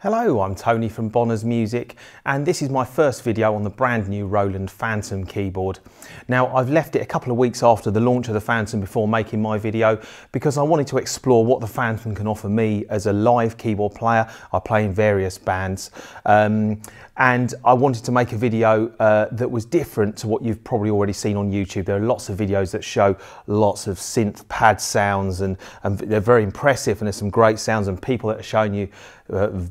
Hello, I'm Tony from Bonner's Music, and this is my first video on the brand new Roland Fantom keyboard. Now, I've left it a couple of weeks after the launch of the Fantom before making my video because I wanted to explore what the Fantom can offer me as a live keyboard player. I play in various bands, and I wanted to make a video that was different to what you've probably already seen on YouTube. There are lots of videos that show lots of synth pad sounds, and they're very impressive, and there's some great sounds, and people that are showing you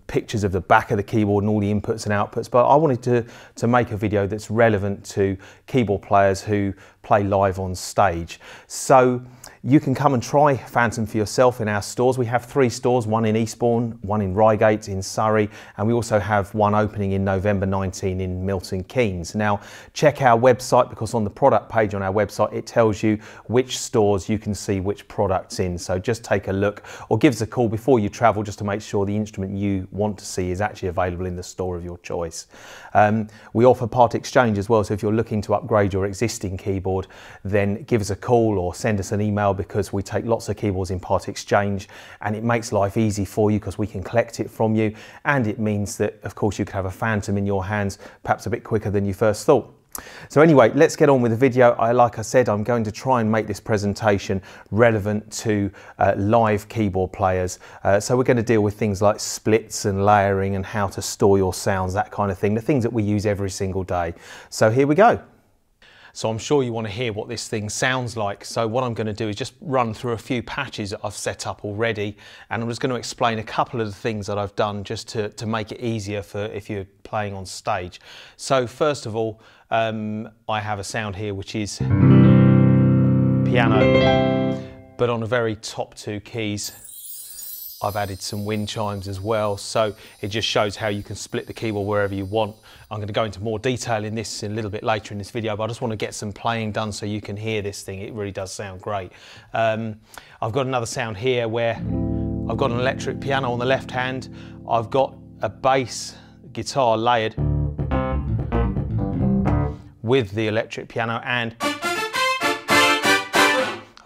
pictures of the back of the keyboard and all the inputs and outputs. But I wanted to make a video that's relevant to keyboard players who play live on stage. So you can come and try Fantom for yourself in our stores. We have 3 stores, one in Eastbourne, one in Reigate in Surrey, and we also have one opening in November 19 in Milton Keynes. Now, check our website, because on the product page on our website, it tells you which stores you can see which products in. So just take a look or give us a call before you travel just to make sure the instrument you want to see is actually available in the store of your choice. We offer part exchange as well, so if you're looking to upgrade your existing keyboard, then give us a call or send us an email, because we take lots of keyboards in part exchange, and it makes life easy for you because we can collect it from you, and it means that of course you could have a Fantom in your hands perhaps a bit quicker than you first thought. So anyway, let's get on with the video. Like I said, I'm going to try and make this presentation relevant to live keyboard players. So we're going to deal with things like splits and layering and how to store your sounds, that kind of thing, the things that we use every single day. So here we go. So I'm sure you want to hear what this thing sounds like. So what I'm going to do is just run through a few patches that I've set up already, and I'm just going to explain a couple of the things that I've done just to make it easier for if you're playing on stage. So first of all, I have a sound here which is piano, but on a very top 2 keys. I've added some wind chimes as well, so it just shows how you can split the keyboard wherever you want. I'm going to go into more detail in this a little bit later in this video, but I just want to get some playing done so you can hear this thing. It really does sound great. I've got another sound here where I've got an electric piano on the left hand. I've got a bass guitar layered with the electric piano, and I've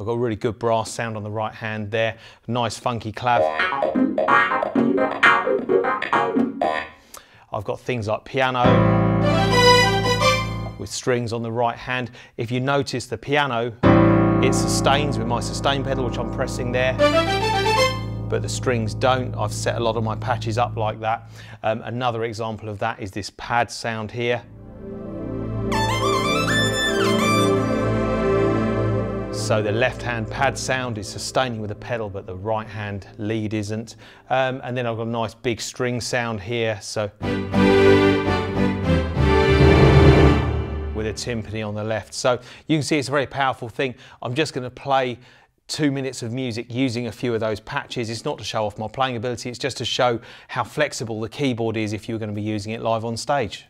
got a really good brass sound on the right hand there. Nice funky clav. I've got things like piano with strings on the right hand. If you notice, the piano, it sustains with my sustain pedal, which I'm pressing there, but the strings don't. I've set a lot of my patches up like that. Another example of that is this pad sound here. So the left hand pad sound is sustaining with the pedal, but the right hand lead isn't. And then I've got a nice big string sound here, so with a timpani on the left. So you can see it's a very powerful thing. I'm just going to play 2 minutes of music using a few of those patches. It's not to show off my playing ability, it's just to show how flexible the keyboard is if you're going to be using it live on stage.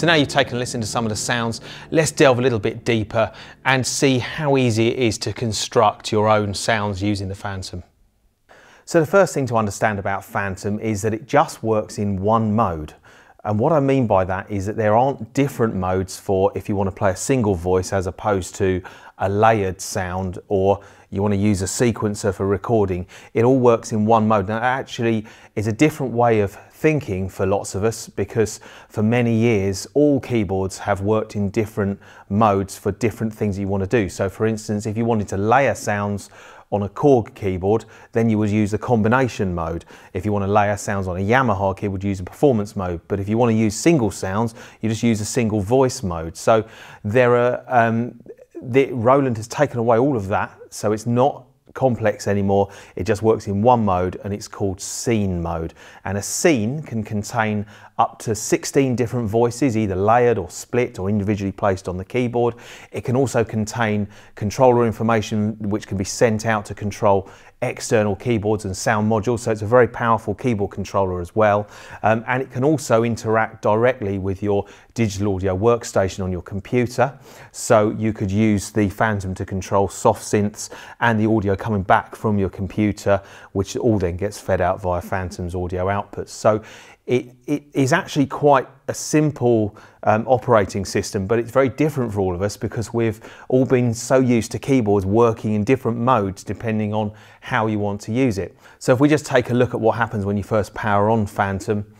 So now you've taken a listen to some of the sounds, let's delve a little bit deeper and see how easy it is to construct your own sounds using the Fantom. So the first thing to understand about Fantom is that it just works in one mode. And what I mean by that is that there aren't different modes for if you want to play a single voice as opposed to a layered sound, or you want to use a sequencer for recording. It all works in one mode. Now, actually is a different way of thinking for lots of us, because for many years all keyboards have worked in different modes for different things you want to do. So for instance, if you wanted to layer sounds on a Korg keyboard, then you would use the combination mode. If you want to layer sounds on a Yamaha keyboard, use a performance mode. But if you want to use single sounds, you just use a single voice mode. So there are, Roland has taken away all of that, so it's not complex anymore. It just works in one mode, and it's called scene mode. And a scene can contain up to 16 different voices, either layered or split or individually placed on the keyboard. It can also contain controller information which can be sent out to control external keyboards and sound modules, so it's a very powerful keyboard controller as well. And it can also interact directly with your digital audio workstation on your computer. So you could use the Fantom to control soft synths and the audio coming back from your computer, which all then gets fed out via Fantom's audio outputs. So it is actually quite a simple operating system, but it's very different for all of us because we've all been so used to keyboards working in different modes depending on how you want to use it. So if we just take a look at what happens when you first power on Fantom,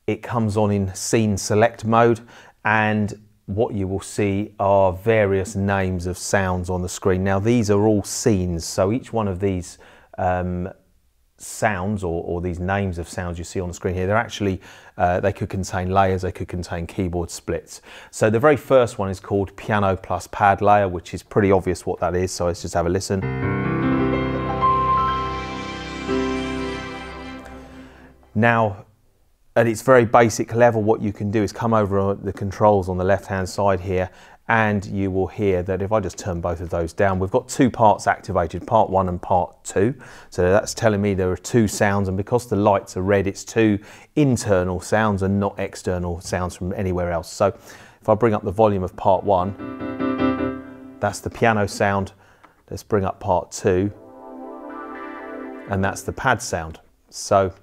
it comes on in scene select mode, and what you will see are various names of sounds on the screen. Now these are all scenes, so each one of these sounds or these names of sounds you see on the screen here, they're actually, they could contain layers, they could contain keyboard splits. So the very first one is called piano plus pad layer, which is pretty obvious what that is, so let's just have a listen. Now, at its very basic level, what you can do is come over the controls on the left hand side here, and you will hear that if I just turn both of those down, we've got two parts activated, part 1 and part 2. So that's telling me there are two sounds, and because the lights are red, it's two internal sounds and not external sounds from anywhere else. So if I bring up the volume of part 1, that's the piano sound. Let's bring up part 2, and that's the pad sound. So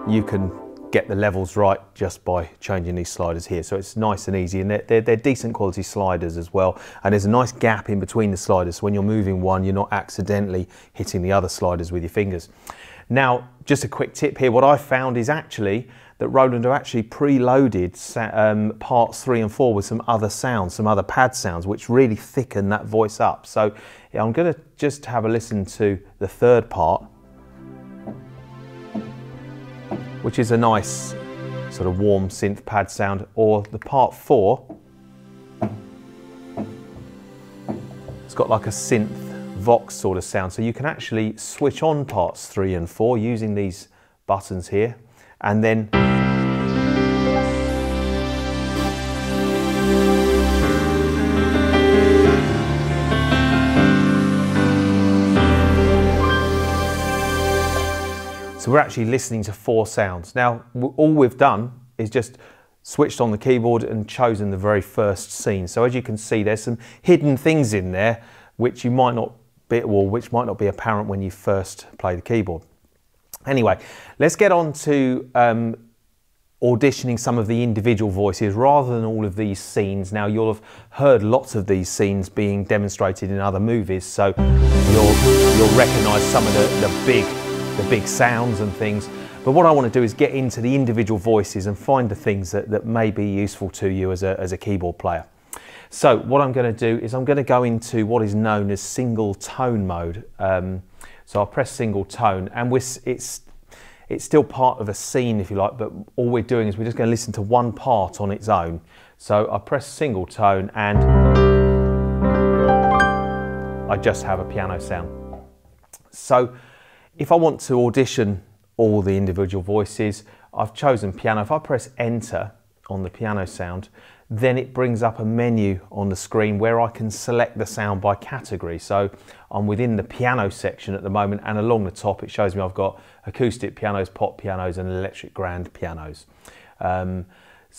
you can get the levels right just by changing these sliders here. So it's nice and easy, and they're decent quality sliders as well. And there's a nice gap in between the sliders, so when you're moving one, you're not accidentally hitting the other sliders with your fingers. Now, just a quick tip here, what I found is actually that Roland have actually preloaded parts 3 and 4 with some other sounds, some other pad sounds, which really thicken that voice up. So yeah, I'm gonna just have a listen to the third part, which is a nice sort of warm synth pad sound, or the part 4, it's got like a synth Vox sort of sound. So you can actually switch on parts 3 and 4 using these buttons here, and then so we're actually listening to 4 sounds. Now, all we've done is just switched on the keyboard and chosen the very first scene. So as you can see, there's some hidden things in there which you might not be, or which might not be apparent when you first play the keyboard. Anyway, let's get on to auditioning some of the individual voices rather than all of these scenes. Now, you'll have heard lots of these scenes being demonstrated in other movies, so you'll recognise some of the big sounds and things. But what I want to do is get into the individual voices and find the things that may be useful to you as a keyboard player. So what I'm going to do is I'm going to go into what is known as single tone mode. So I'll press single tone, and it's still part of a scene, if you like, but all we're doing is we're just going to listen to one part on its own. So I press single tone, and I just have a piano sound. So if I want to audition all the individual voices, I've chosen piano. If I press enter on the piano sound, then it brings up a menu on the screen where I can select the sound by category. So I'm within the piano section at the moment, and along the top it shows me I've got acoustic pianos, pop pianos and electric grand pianos.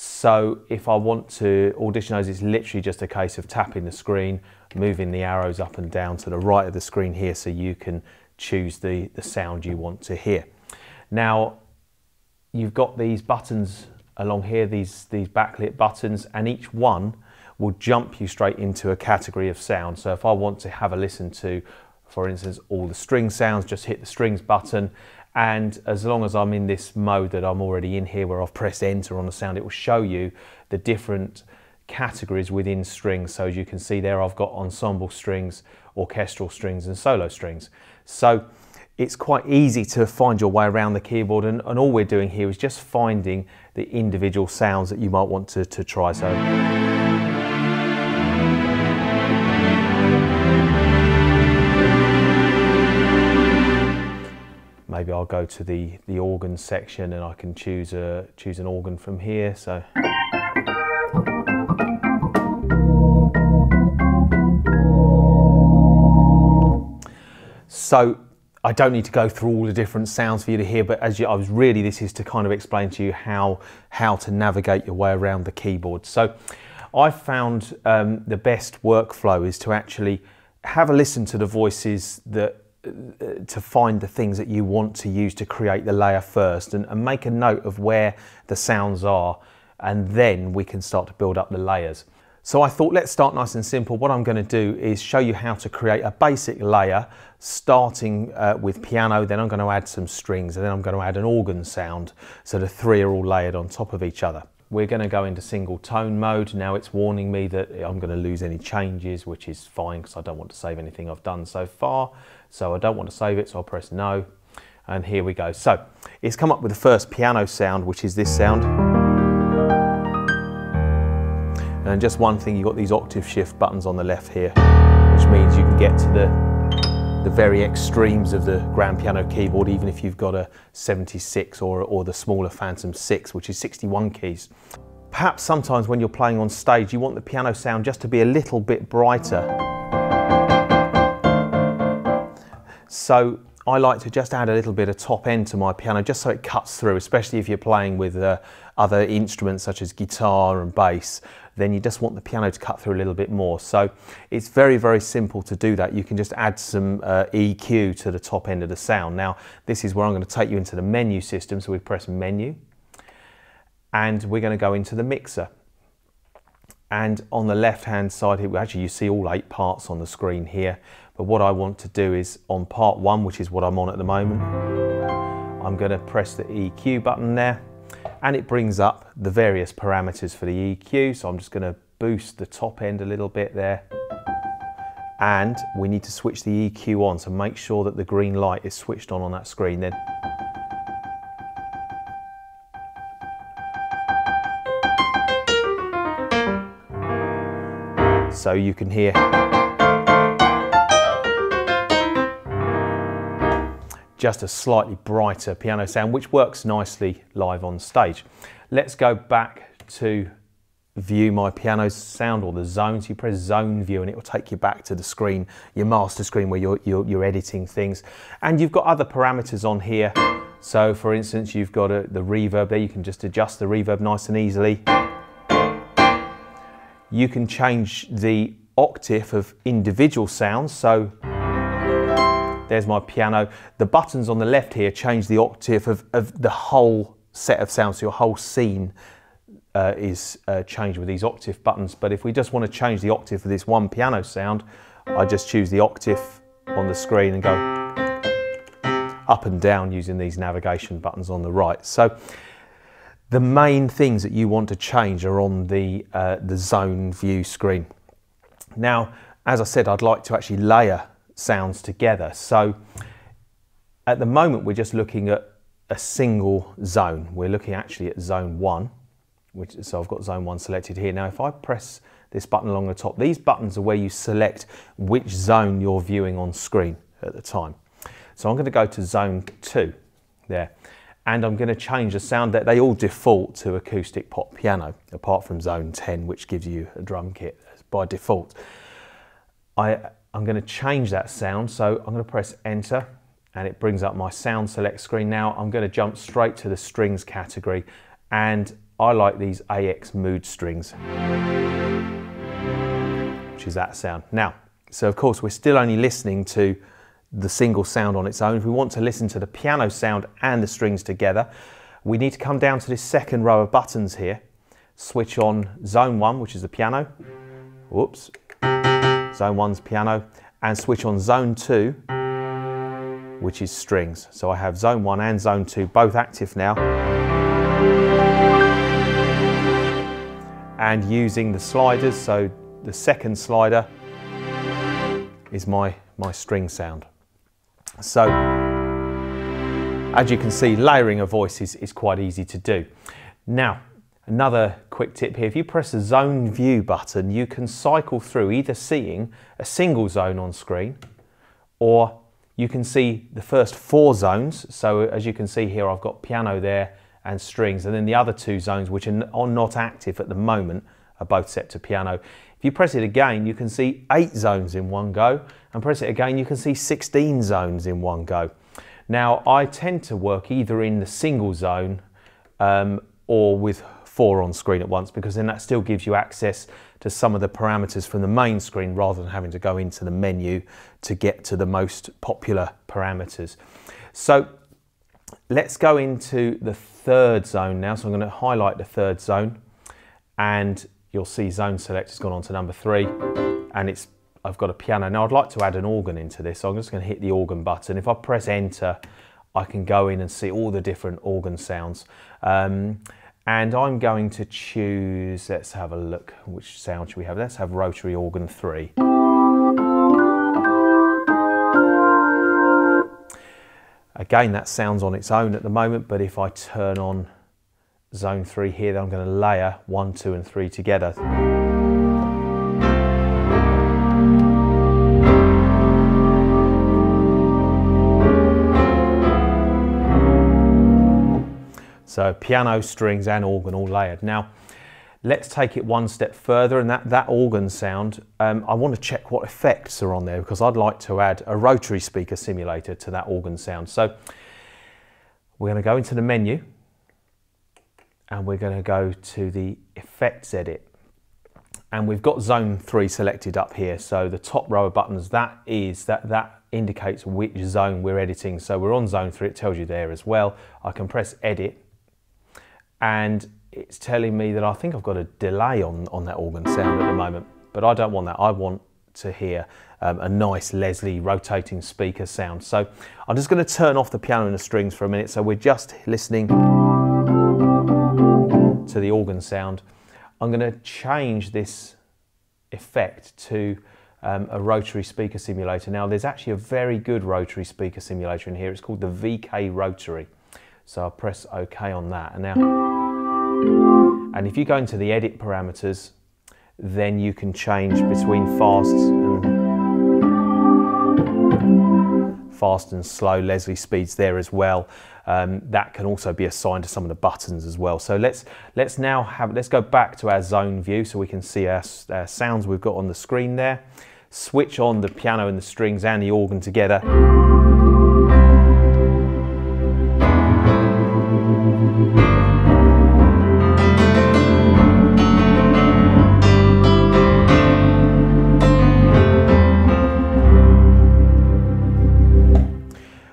So if I want to audition those, it's literally just a case of tapping the screen, moving the arrows up and down to the right of the screen here so you can choose the sound you want to hear. Now, you've got these buttons along here, these backlit buttons, and each one will jump you straight into a category of sound. So if I want to have a listen to, for instance, all the string sounds, just hit the strings button, and as long as I'm in this mode that I'm already in here where I've pressed enter on the sound, it will show you the different categories within strings. So as you can see there, I've got ensemble strings, orchestral strings and solo strings. So it's quite easy to find your way around the keyboard, and all we're doing here is just finding the individual sounds that you might want to try. So maybe I'll go to the organ section and I can choose an organ from here. So I don't need to go through all the different sounds for you to hear, but this is to kind of explain to you how to navigate your way around the keyboard. So I found the best workflow is to actually have a listen to the voices to find the things that you want to use to create the layer first, and make a note of where the sounds are, and then we can start to build up the layers. So I thought, let's start nice and simple. What I'm going to do is show you how to create a basic layer, starting with piano, then I'm going to add some strings, and then I'm going to add an organ sound, so the three are all layered on top of each other. We're going to go into single tone mode. Now it's warning me that I'm going to lose any changes, which is fine because I don't want to save anything I've done so far. So I don't want to save it, so I'll press no. And here we go. So it's come up with the first piano sound, which is this sound. And just one thing, you've got these octave shift buttons on the left here, which means you can get to the very extremes of the grand piano keyboard, even if you've got a 76 or the smaller Fantom 6, which is 61 keys. Perhaps sometimes when you're playing on stage, you want the piano sound just to be a little bit brighter. So I like to just add a little bit of top end to my piano, just so it cuts through, especially if you're playing with other instruments such as guitar and bass. Then you just want the piano to cut through a little bit more. So it's very, very simple to do that. You can just add some EQ to the top end of the sound. Now, this is where I'm going to take you into the menu system. So we press menu, and we're going to go into the mixer. And on the left-hand side here, actually you see all 8 parts on the screen here. But what I want to do is on part 1, which is what I'm on at the moment, I'm going to press the EQ button there, and it brings up the various parameters for the EQ. So I'm just going to boost the top end a little bit there. And we need to switch the EQ on, so make sure that the green light is switched on that screen then. So you can hear just a slightly brighter piano sound, which works nicely live on stage. Let's go back to view my piano sound, or the zone. So you press zone view and it will take you back to the screen, your master screen, where you're editing things. And you've got other parameters on here. So for instance, you've got the reverb there. You can just adjust the reverb nice and easily. You can change the octave of individual sounds. So there's my piano. The buttons on the left here change the octave of the whole set of sounds. So your whole scene is changed with these octave buttons. But if we just want to change the octave for this one piano sound, I just choose the octave on the screen and go up and down using these navigation buttons on the right. So the main things that you want to change are on the zone view screen. Now, as I said, I'd like to actually layer sounds together. So at the moment, we're just looking at a single zone. We're looking actually at zone 1, so I've got zone 1 selected here. Now, if I press this button along the top, these buttons are where you select which zone you're viewing on screen at the time. So I'm going to go to zone 2 there. And I'm going to change the sound. That they all default to acoustic pop piano, apart from zone 10, which gives you a drum kit by default. I'm going to change that sound, so I'm going to press enter, and it brings up my sound select screen. Now I'm going to jump straight to the strings category, and I like these AX mood strings, which is that sound. Now, so of course we're still only listening to the single sound on its own. If we want to listen to the piano sound and the strings together, we need to come down to this second row of buttons here, switch on zone 1, which is the piano, whoops, zone 1's piano, and switch on zone 2, which is strings. So I have zone 1 and zone 2 both active now. And using the sliders, so the second slider is my string sound. So, as you can see, layering a voice is quite easy to do. Now, another quick tip here, if you press the zone view button, you can cycle through either seeing a single zone on screen, or you can see the first 4 zones. So as you can see here, I've got piano there and strings, and then the other 2 zones, which are not active at the moment, are both set to piano. If you press it again, you can see 8 zones in one go, and press it again, you can see 16 zones in one go. Now, I tend to work either in the single zone or with 4 on screen at once, because then that still gives you access to some of the parameters from the main screen rather than having to go into the menu to get to the most popular parameters. So let's go into the 3rd zone now. So I'm going to highlight the 3rd zone, and you'll see zone select has gone on to number 3, and I've got a piano. Now I'd like to add an organ into this, so I'm just going to hit the organ button. If I press enter, I can go in and see all the different organ sounds. And I'm going to choose, let's have a look, which sound should we have? Let's have rotary organ 3. Again, that sounds on its own at the moment, but if I turn on zone 3 here, then I'm going to layer 1, 2 and 3 together. So piano, strings and organ all layered. Now let's take it one step further, and that organ sound, I want to check what effects are on there, because I'd like to add a rotary speaker simulator to that organ sound. So we're going to go into the menu, and we're going to go to the effects edit, and we've got zone 3 selected up here. So the top row of buttons, that indicates which zone we're editing. So we're on zone 3, it tells you there as well. I can press edit, and it's telling me that I think I've got a delay on that organ sound at the moment, but I don't want that. I want to hear a nice Leslie rotating speaker sound. So I'm just going to turn off the piano and the strings for a minute, so we're just listening to the organ sound. I'm going to change this effect to a rotary speaker simulator. Now there's actually a very good rotary speaker simulator in here. It's called the VK Rotary. So I'll press OK on that. And if you go into the edit parameters, then you can change between fast and slow Leslie speeds there as well. That can also be assigned to some of the buttons as well. So let's go back to our zone view so we can see our sounds we've got on the screen there. Switch on the piano and the strings and the organ together.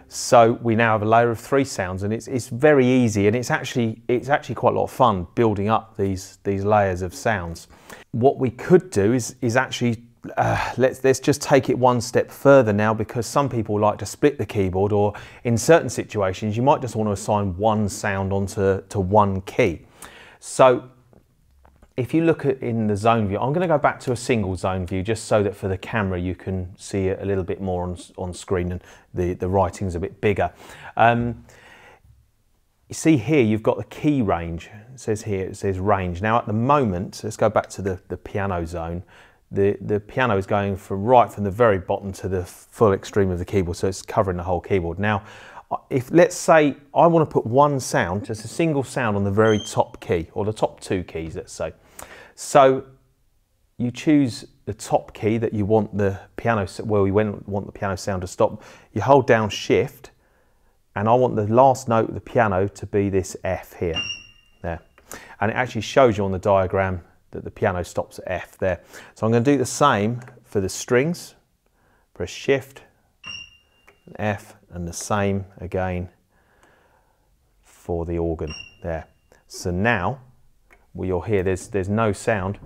So we now have a layer of 3 sounds, and it's very easy, and it's actually quite a lot of fun building up these layers of sounds. What we could do is actually let's just take it one step further now, because some people like to split the keyboard, or in certain situations you might just want to assign one sound onto one key. So if you look at in the zone view, I'm going to go back to a single zone view just so that for the camera you can see it a little bit more on screen, and the writing's a bit bigger. You see here you've got the key range. It says here, it says range. Now at the moment, let's go back to the piano zone. The piano is going from the very bottom to the full extreme of the keyboard, so it's covering the whole keyboard. Now if let's say I want to put one sound, just a single sound on the very top key, or the top 2 keys, let's say. So you choose the top key that you want the piano, where we want the piano sound to stop. You hold down Shift, and I want the last note of the piano to be this F here. There. and it actually shows you on the diagram that the piano stops at F there. So I'm going to do the same for the strings. Press Shift, and F, and the same again for the organ there. So now you'll hear there's no sound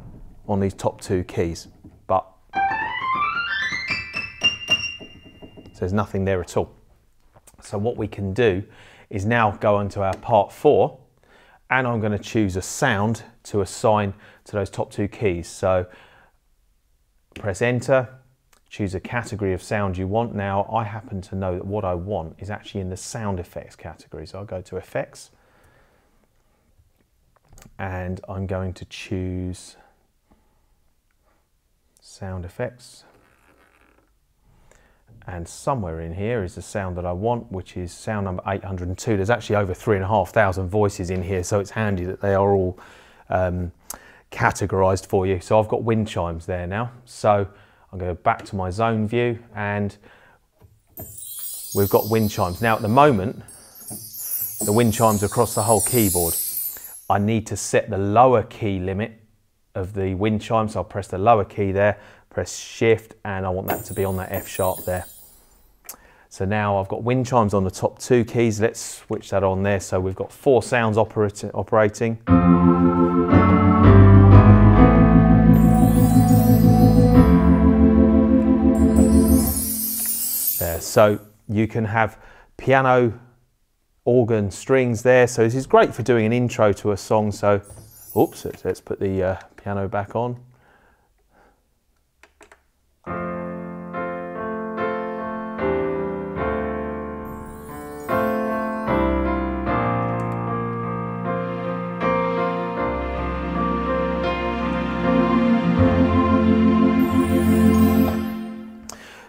on these top two keys, but so there's nothing there at all. So what we can do is now go into our part 4, and I'm going to choose a sound to assign to those top two keys. So press Enter, choose a category of sound you want. Now I happen to know that what I want is actually in the sound effects category. So I'll go to Effects, and I'm going to choose Sound Effects. And somewhere in here is the sound that I want, which is sound number 802. There's actually over 3,500 voices in here, so it's handy that they are all categorized for you. So I've got wind chimes there now. So I'm going to go back to my zone view, and we've got wind chimes. Now at the moment, the wind chimes are across the whole keyboard. I need to set the lower key limit of the wind chime, so I'll press the lower key there, press Shift, and I want that to be on that F sharp there. So now I've got wind chimes on the top two keys. Let's switch that on there. So we've got 4 sounds operating. There. So you can have piano, organ, strings there. So this is great for doing an intro to a song. So, oops, let's put the piano back on.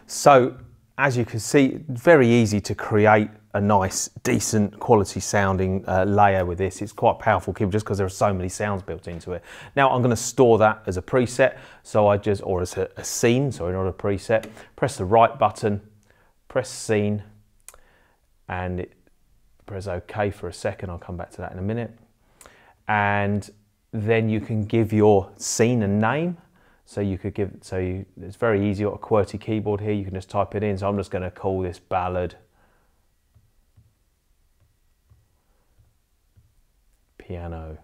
So as you can see, very easy to create a nice, decent, quality sounding layer with this. It's quite a powerful keyboard just because there are so many sounds built into it. Now I'm going to store that as a preset, so or as a scene, sorry, not a preset. Press the right button, press Scene, and press OK for a second. I'll come back to that in a minute. And then you can give your scene a name. So you could give, it's very easy. You've got a QWERTY keyboard here, you can just type it in. So I'm just going to call this Ballad Piano.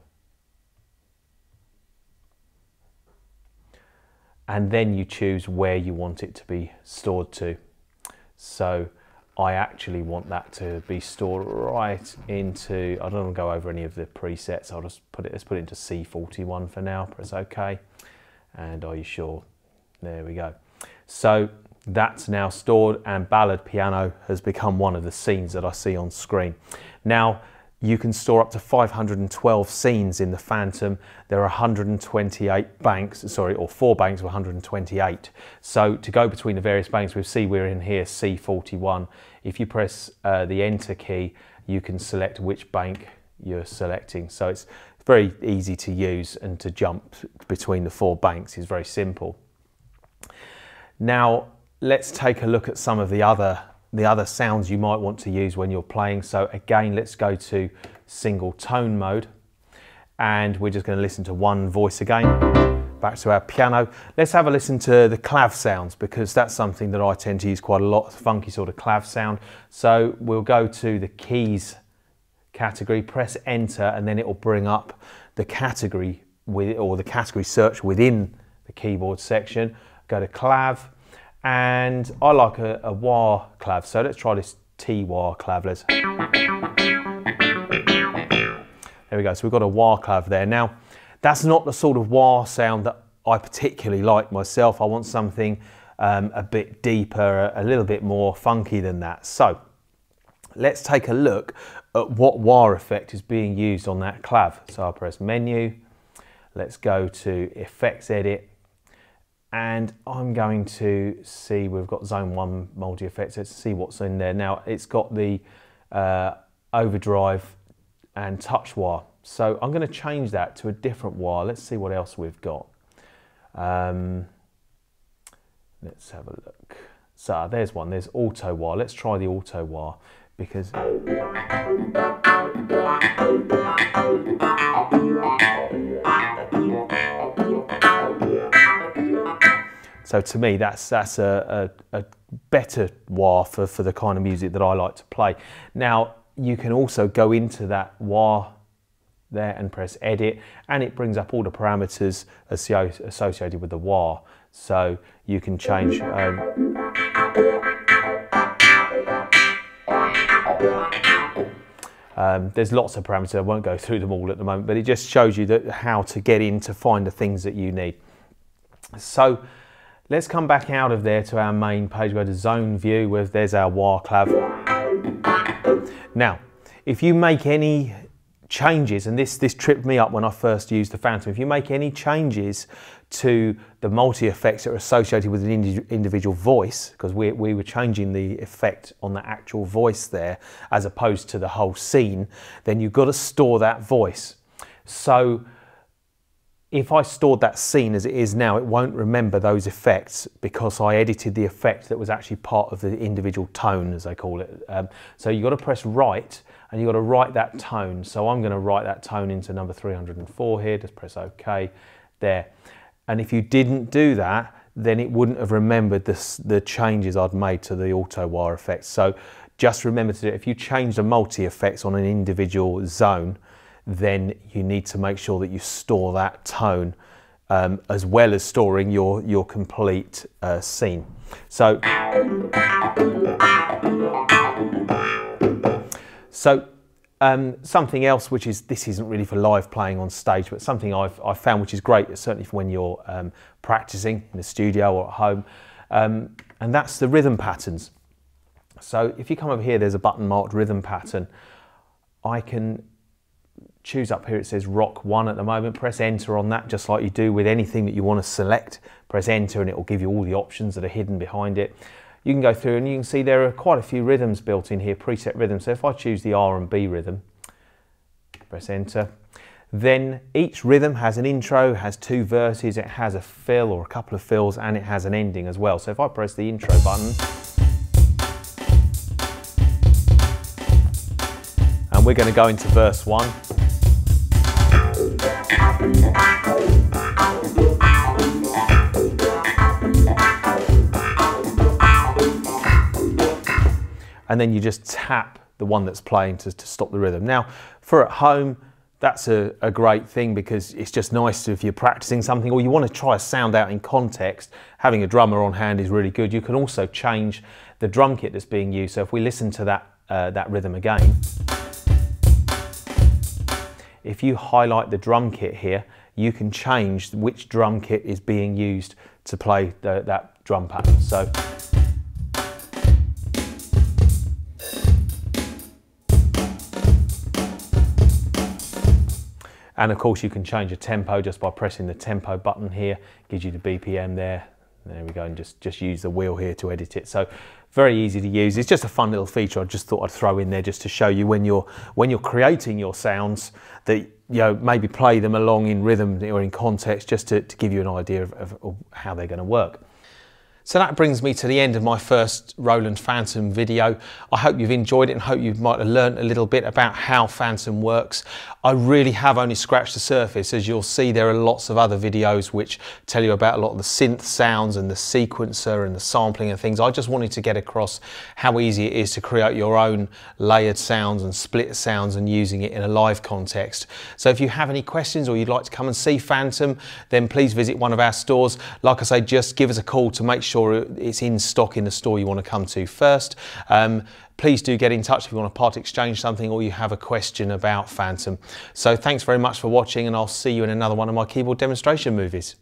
And then you choose where you want it to be stored to. So I actually want that to be stored right into, I don't want to go over any of the presets. I'll just let's put it into C41 for now. Press OK. And are you sure? There we go. So that's now stored, and Ballad Piano has become one of the scenes that I see on screen. Now you can store up to 512 scenes in the Fantom. There are 128 banks, or 4 banks of 128. So to go between the various banks, we see we're in here C41. If you press the Enter key, you can select which bank you're selecting. So it's very easy to use, and to jump between the 4 banks is very simple. Now let's take a look at some of the other sounds you might want to use when you're playing. So again, let's go to single tone mode, and we're just going to listen to one voice again. Back to our piano. Let's have a listen to the clav sounds, because that's something that I tend to use quite a lot, funky sort of clav sound. So we'll go to the keys category, press Enter, and then it will bring up the category or the category search within the keyboard section. Go to clav, and I like a wah clav, so let's try this T wah clav. There we go. So we've got a wah clav there. Now that's not the sort of wah sound that I particularly like myself. I want something a bit deeper, a little bit more funky than that. So let's take a look at what wah effect is being used on that clav. So I'll press Menu, let's go to Effects Edit, and I'm going to see, we've got Zone 1 multi-effects. Let's see what's in there. Now it's got the overdrive and touch wah. So I'm going to change that to a different wah. Let's see what else we've got. Let's have a look. So there's one, there's auto wah. Let's try the auto wah, because So to me, that's a better wah for the kind of music that I like to play. Now, you can also go into that wah there and press edit, and it brings up all the parameters associated with the wah. So you can change there's lots of parameters. I won't go through them all at the moment, but it just shows you how to get in to find the things that you need. So let's come back out of there to our main page. Go to zone view, where there's our wah clav. Now, if you make any changes, and this tripped me up when I first used the Fantom, if you make any changes to the multi-effects that are associated with an individual voice, because we were changing the effect on the actual voice there as opposed to the whole scene, then you've got to store that voice. So if I stored that scene as it is now, it won't remember those effects because I edited the effect that was actually part of the individual tone, as they call it. So you've got to press write, and you've got to write that tone. So I'm going to write that tone into number 304 here. Just press OK there. And if you didn't do that, then it wouldn't have remembered the changes I'd made to the auto wah effects. So just remember to do it. If you change the multi-effects on an individual zone, then you need to make sure that you store that tone as well as storing your complete scene. So something else, which is, this isn't really for live playing on stage, but something I've found which is great, certainly for when you're practicing in the studio or at home, and that's the rhythm patterns. So if you come over here, there's a button marked rhythm pattern. I can choose up here, it says rock 1 at the moment, press enter on that, just like you do with anything that you want to select. Press enter and it will give you all the options that are hidden behind it. You can go through and you can see there are quite a few rhythms built in here, preset rhythms. So if I choose the R&B rhythm, press enter, then each rhythm has an intro, has 2 verses, it has a fill or a couple of fills, and it has an ending as well. So if I press the intro button, and we're going to go into verse 1. And then you just tap the one that's playing to stop the rhythm. Now, for at home, that's a great thing because it's just nice if you're practicing something or you want to try a sound out in context. Having a drummer on hand is really good. You can also change the drum kit that's being used. So if we listen to that rhythm again, if you highlight the drum kit here, you can change which drum kit is being used to play that drum pattern. So, and of course you can change a tempo just by pressing the tempo button here. Gives you the BPM there. There we go, and just use the wheel here to edit it. So very easy to use. It's just a fun little feature I just thought I'd throw in there just to show you when you're creating your sounds that, you know, maybe play them along in rhythm or in context just to give you an idea of how they're going to work. So that brings me to the end of my first Roland Fantom video. I hope you've enjoyed it and hope you might have learned a little bit about how Fantom works. I really have only scratched the surface. As you'll see, there are lots of other videos which tell you about a lot of the synth sounds and the sequencer and the sampling and things. I just wanted to get across how easy it is to create your own layered sounds and split sounds and using it in a live context. So if you have any questions or you'd like to come and see Fantom, then please visit one of our stores. Like I say, just give us a call to make sure it's in stock in the store you want to come to first. Please do get in touch if you want to part exchange something or you have a question about Fantom. So thanks very much for watching, and I'll see you in another one of my keyboard demonstration movies.